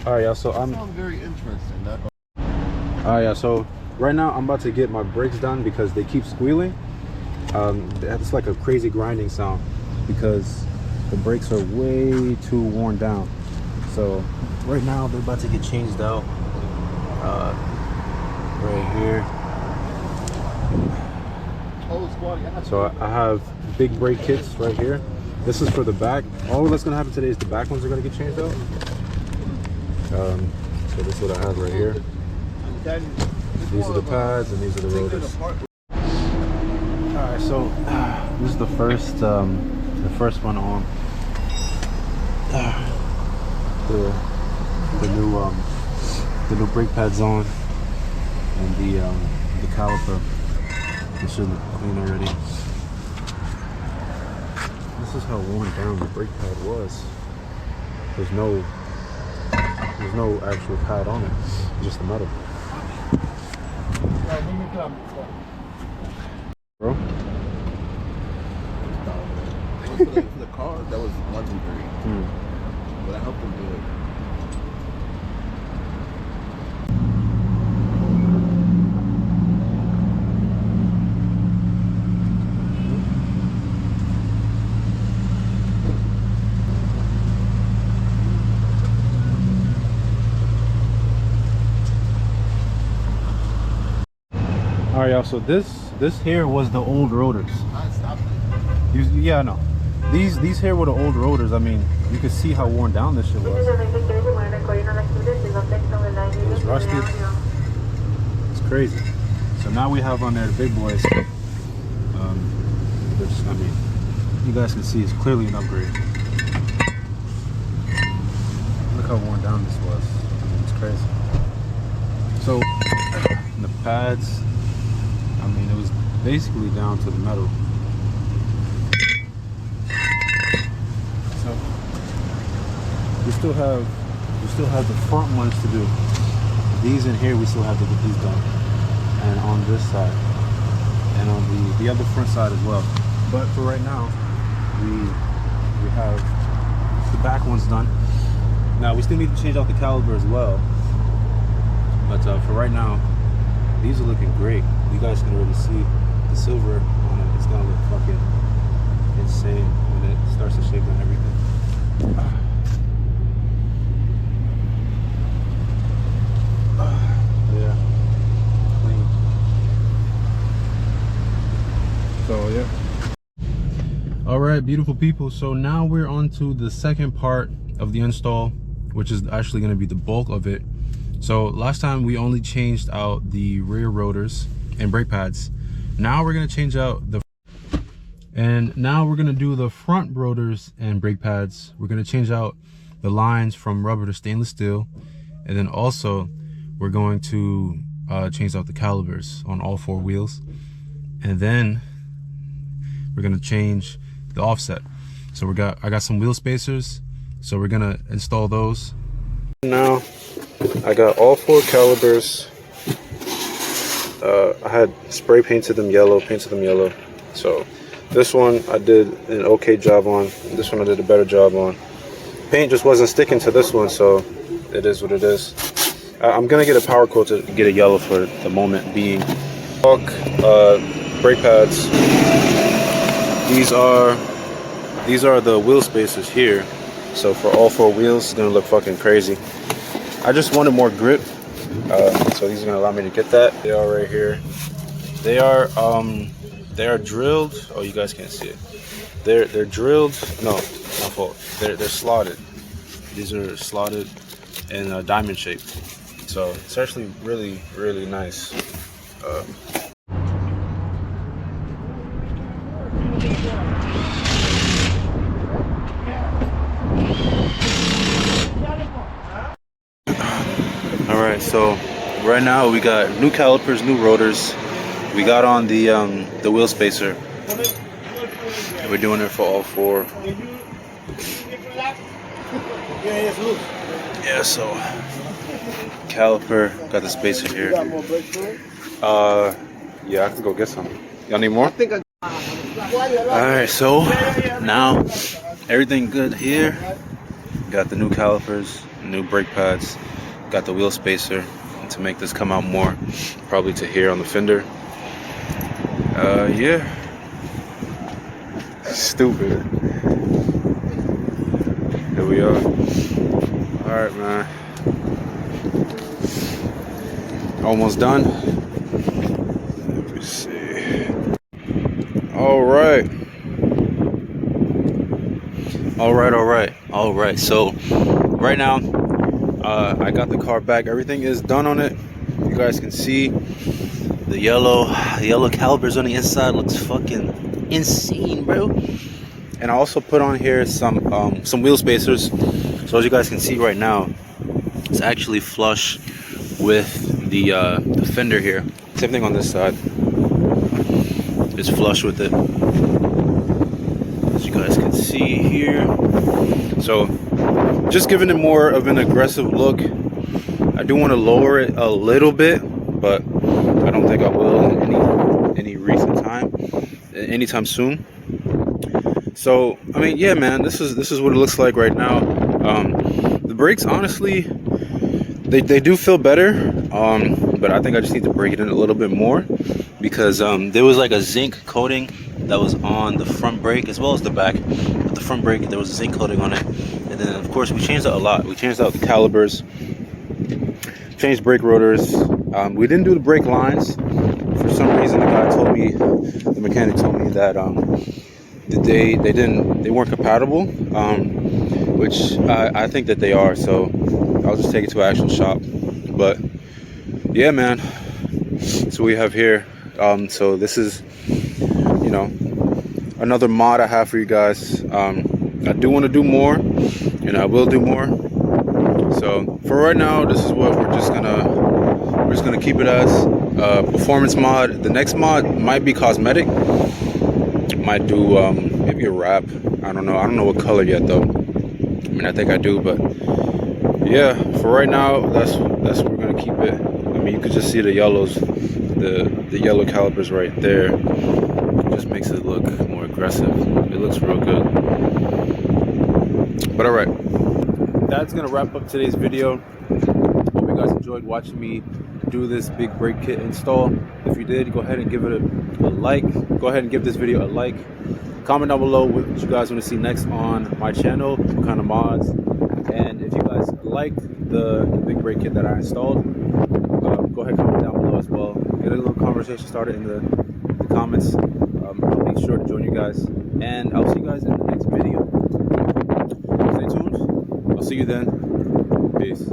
All right, y'all. So That sounds very interesting. All right, y'all. So right now I'm about to get my brakes done because they keep squealing. It's like a crazy grinding sound because the brakes are way too worn down. So right now they're about to get changed out. Right here. So I have big brake kits right here. This is for the back. All that's gonna happen today is the back ones are gonna get changed out. So this is what I have right here. These are the pads and these are the rotors. All right, so this is the first one on the new brake pads on, and the caliper. It should look clean already. This is how worn down the brake pad was. There's no actual pad on it, just the metal. Bro? For the car, that was legendary. But I helped them do it. All right, y'all. So this here was the old rotors. I stopped it. Yeah, I know. These here were the old rotors. I mean, you could see how worn down this shit was. It was rusted. It's crazy. So now we have on there the big boys. Which, I mean, you guys can see it's clearly an upgrade. Look how worn down this was. I mean, it's crazy. So the pads, I mean, it was basically down to the metal. So we still have the front ones to do. These in here we still have to get these done, and on this side, and on the other front side as well. But for right now, we have the back ones done. Now we still need to change out the caliper as well. But for right now, these are looking great. You guys can already see the silver on it. It's gonna look fucking insane when it starts to shake on everything. Yeah, clean. So yeah. All right, beautiful people. So now we're on to the second part of the install, which is actually going to be the bulk of it. So last time we only changed out the rear rotors and brake pads. Now we're going to change out now we're going to do the front rotors and brake pads. We're going to change out the lines from rubber to stainless steel, and then also we're going to change out the calipers on all four wheels, and then we're going to change the offset. So I got some wheel spacers, so we're going to install those. Now I got all four calipers. I had spray painted them yellow, so this one I did an okay job on, this one I did a better job on. Paint just wasn't sticking to this one, so it is what it is. I'm gonna get a power coat to get it yellow for the moment being. Brake pads. These are the wheel spacers here. So for all four wheels, it's gonna look fucking crazy. I just wanted more grip, so these are gonna allow me to get that. They are right here. They are drilled. Oh, you guys can't see it. They're drilled. No, my fault. They're slotted. These are slotted in diamond shaped. So it's actually really, really nice. All right, so right now we got new calipers, new rotors. We got on the wheel spacer. We're doing it for all four. Yeah, so caliper, got the spacer here. Yeah, I can go get some. Y'all need more? Alright, so now everything good here. Got the new calipers, new brake pads, got the wheel spacer to make this come out more, probably to here on the fender. Yeah. Stupid. Here we are. Alright, man. Almost done. Let me see. Alright. Alright. So, right now, I got the car back. Everything is done on it. You guys can see the yellow calipers on the inside. Looks fucking insane, bro. And I also put on here some wheel spacers. So as you guys can see right now, it's actually flush with the fender here. Same thing on this side. It's flush with it, as you guys can see here. So just giving it more of an aggressive look. I do want to lower it a little bit, but I don't think I will in any recent time, anytime soon. So I mean, yeah, man, this is what it looks like right now. The brakes, honestly, they do feel better, but I think I just need to break it in a little bit more, because there was like a zinc coating that was on the front brake as well as the back. But the front brake, there was a zinc coating on it, and then of course we changed out a lot. We changed out the calipers, changed brake rotors. We didn't do the brake lines. For some reason, the mechanic told me that they weren't compatible, which I think that they are. So I'll just take it to an actual shop. But yeah, man, that's what we have here. So this is, you know, another mod I have for you guys. I do want to do more, and I will do more. So for right now, this is what we're just gonna keep it as performance mod. The next mod might be cosmetic. Might do maybe a wrap. I don't know what color yet though. I mean, I think I do, but yeah, for right now, that's where we're gonna keep it. I mean, you could just see the yellows, the yellow calipers right there. It just makes it look more aggressive. It looks real good. But all right, that's gonna wrap up today's video. Hope you guys enjoyed watching me do this big brake kit install. If you did, go ahead and give it a like. Go ahead and give this video a like. Comment down below what you guys want to see next on my channel, what kind of mods. And if you guys liked the big brake kit that I installed, go ahead and comment down below as well. Get a little conversation started in the comments. I'll make sure to join you guys. And I'll see you guys in the next video. Stay tuned. I'll see you then. Peace.